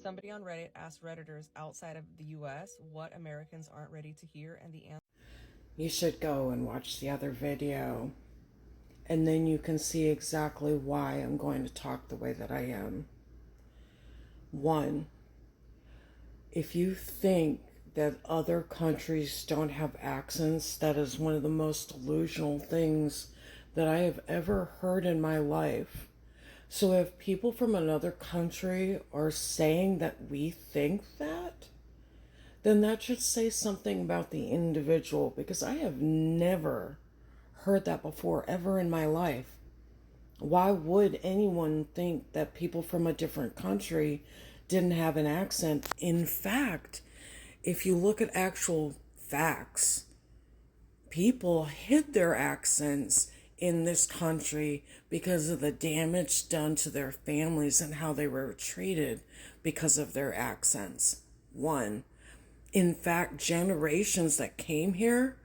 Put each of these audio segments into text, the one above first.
Somebody on Reddit asked Redditors outside of the US what Americans aren't ready to hear, and the answer. You should go and watch the other video, and then you can see exactly why I'm going to talk the way that I am. One, if you think that other countries don't have accents, that is one of the most delusional things that I have ever heard in my life. So if people from another country are saying that we think that, then that should say something about the individual, because I have never heard that before, ever in my life. Why would anyone think that people from a different country didn't have an accent? In fact, if you look at actual facts, people hid their accents in this country because of the damage done to their families and how they were treated because of their accents. One, in fact, generations that came here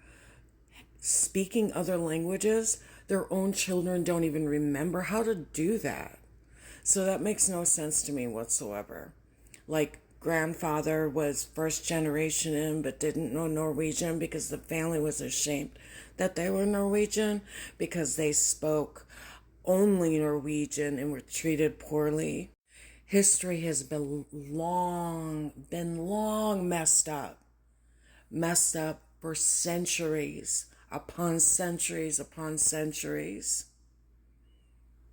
speaking other languages, their own children don't even remember how to do that. So that makes no sense to me whatsoever. Like, grandfather was first generation in but didn't know Norwegian because the family was ashamed that they were Norwegian because they spoke only Norwegian and were treated poorly. History has been long messed up for centuries upon centuries upon centuries.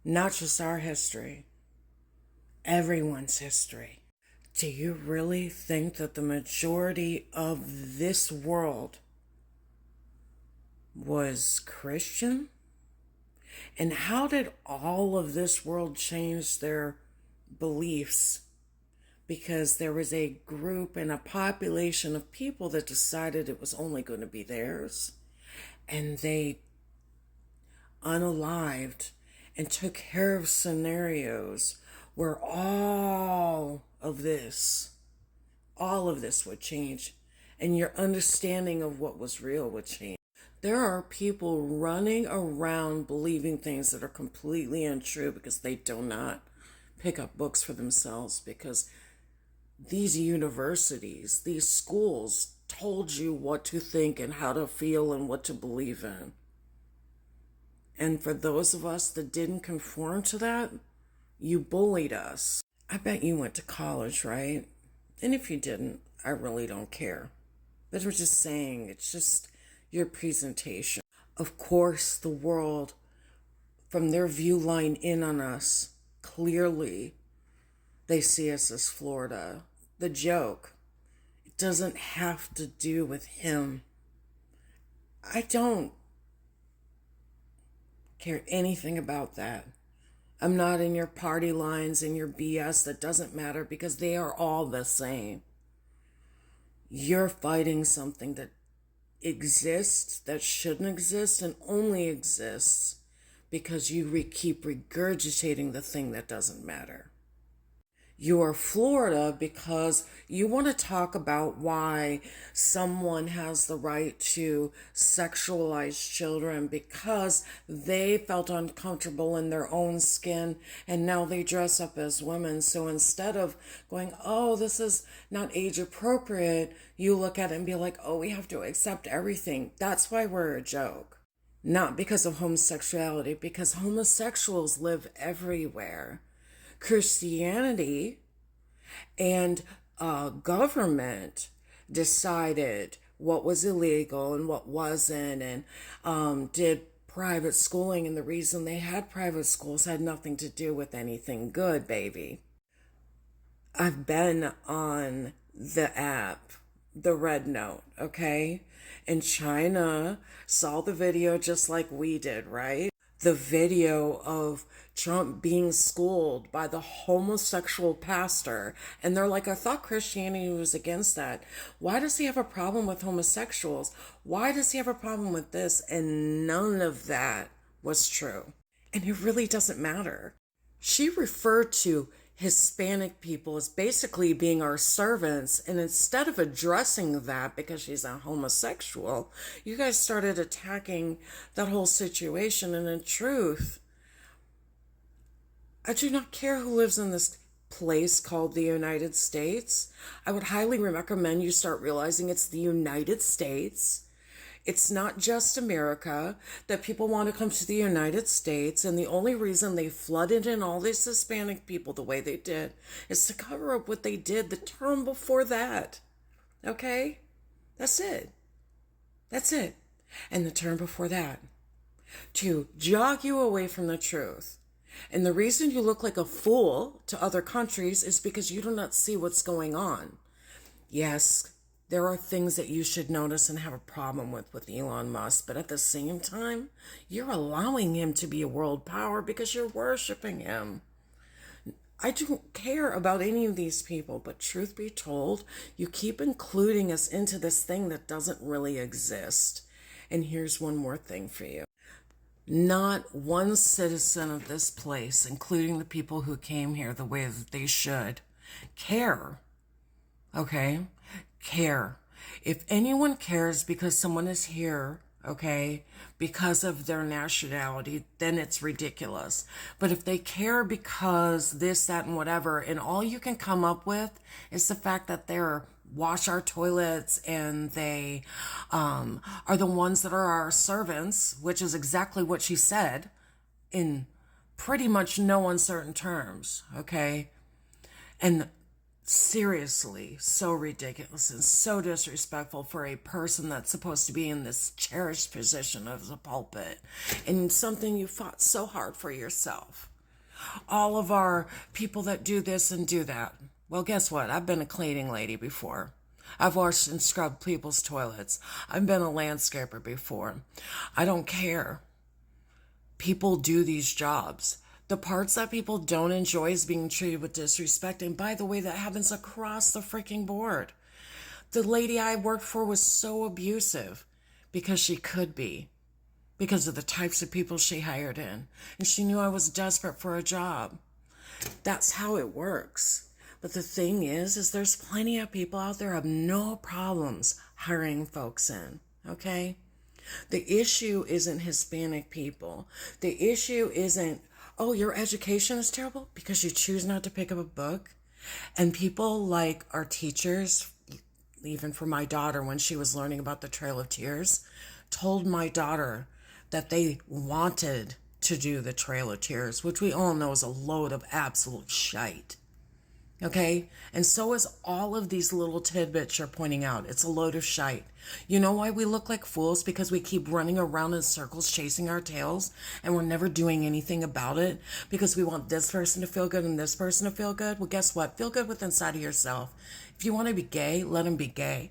Not just our history, everyone's history. Do you really think that the majority of this world was Christian? And how did all of this world change their beliefs? Because there was a group and a population of people that decided it was only going to be theirs. And they unalived and took care of scenarios where all of this would change, and your understanding of what was real would change. There are people running around believing things that are completely untrue because they do not pick up books for themselves, because these universities, these schools told you what to think and how to feel and what to believe in. And for those of us that didn't conform to that, you bullied us. I bet you went to college, right? And if you didn't, I really don't care. But we're just saying, it's just your presentation. Of course, the world, from their view line in on us, clearly they see us as Florida. The joke, it doesn't have to do with him. I don't care anything about that. I'm not in your party lines and your BS. That doesn't matter, because they are all the same. You're fighting something that exists, that shouldn't exist, and only exists because you keep regurgitating the thing that doesn't matter. You are Florida because you want to talk about why someone has the right to sexualize children because they felt uncomfortable in their own skin and now they dress up as women. So instead of going, oh, this is not age appropriate, you look at it and be like, oh, we have to accept everything. That's why we're a joke. Not because of homosexuality, because homosexuals live everywhere. Christianity and government decided what was illegal and what wasn't, and did private schooling. And the reason they had private schools had nothing to do with anything good, baby. I've been on the app, the Red Note, okay? And China saw the video just like we did, right? The video of Trump being schooled by the homosexual pastor. And they're like, I thought Christianity was against that. Why does he have a problem with homosexuals? Why does he have a problem with this? And none of that was true. And it really doesn't matter. She referred to Hispanic people as basically being our servants. And instead of addressing that because she's a homosexual, you guys started attacking that whole situation. And in truth, I do not care who lives in this place called the United States, I would highly recommend you start realizing it's the United States. It's not just America, that people want to come to the United States, and the only reason they flooded in all these Hispanic people the way they did is to cover up what they did the term before that. Okay? That's it. That's it. And the term before that. To jog you away from the truth. And the reason you look like a fool to other countries is because you do not see what's going on. Yes, there are things that you should notice and have a problem with Elon Musk, but at the same time, you're allowing him to be a world power because you're worshiping him. I don't care about any of these people, but truth be told, you keep including us into this thing that doesn't really exist. And here's one more thing for you. Not one citizen of this place, including the people who came here the way that they should, care. Okay? Care. If anyone cares because someone is here, okay, because of their nationality, then it's ridiculous. But if they care because this, that, and whatever, and all you can come up with is the fact that they're wash our toilets and they are the ones that are our servants, which is exactly what she said in pretty much no uncertain terms, okay? And seriously, so ridiculous and so disrespectful for a person that's supposed to be in this cherished position of the pulpit and something you fought so hard for yourself. All of our people that do this and do that. Well, guess what? I've been a cleaning lady before. I've washed and scrubbed people's toilets. I've been a landscaper before. I don't care. People do these jobs. The parts that people don't enjoy is being treated with disrespect. And by the way, that happens across the freaking board. The lady I worked for was so abusive because she could be, because of the types of people she hired in. And she knew I was desperate for a job. That's how it works. But the thing is there's plenty of people out there who have no problems hiring folks in, okay? The issue isn't Hispanic people. The issue isn't, oh, your education is terrible because you choose not to pick up a book. And people like our teachers, even for my daughter when she was learning about the Trail of Tears, told my daughter that they wanted to do the Trail of Tears, which we all know is a load of absolute shite. Okay? And so is all of these little tidbits you're pointing out. It's a load of shite. You know why we look like fools? Because we keep running around in circles chasing our tails and we're never doing anything about it because we want this person to feel good and this person to feel good. Well, guess what? Feel good with inside of yourself. If you want to be gay, let them be gay.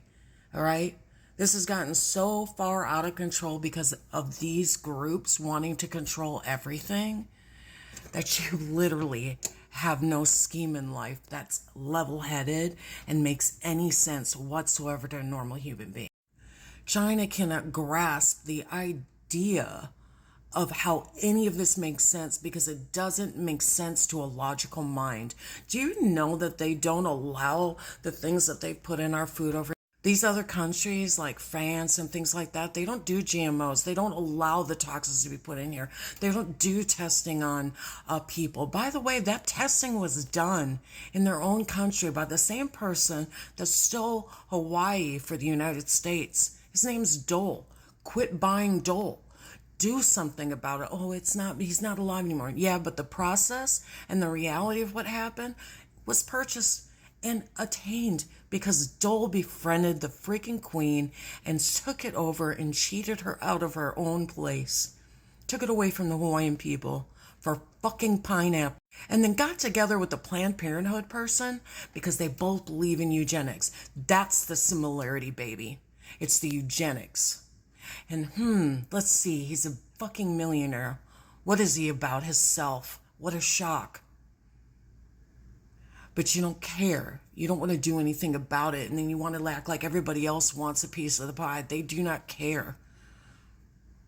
All right? This has gotten so far out of control because of these groups wanting to control everything that you literally have no scheme in life that's level-headed and makes any sense whatsoever to a normal human being. China cannot grasp the idea of how any of this makes sense because it doesn't make sense to a logical mind. Do you know that they don't allow the things that they put in our food over these other countries like France and things like that? They don't do GMOs. They don't allow the toxins to be put in here. They don't do testing on people. By the way, that testing was done in their own country by the same person that stole Hawaii for the United States. His name's Dole. Quit buying Dole. Do something about it. Oh, he's not alive anymore. Yeah, but the process and the reality of what happened was purchased and attained because Dole befriended the freaking queen and took it over and cheated her out of her own place. Took it away from the Hawaiian people for fucking pineapple. And then got together with the Planned Parenthood person because they both believe in eugenics. That's the similarity, baby. It's the eugenics. And let's see, he's a fucking millionaire. What is he about? Himself. What a shock. But you don't care. You don't want to do anything about it. And then you want to act like everybody else wants a piece of the pie. They do not care.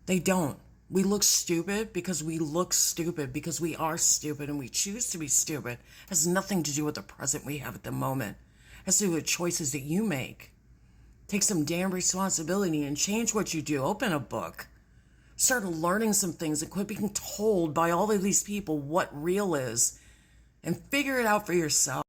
They don't. We look stupid because we look stupid because we are stupid and we choose to be stupid. It has nothing to do with the present we have at the moment. It has to do with choices that you make. Take some damn responsibility and change what you do. Open a book. Start learning some things and quit being told by all of these people what real is and figure it out for yourself.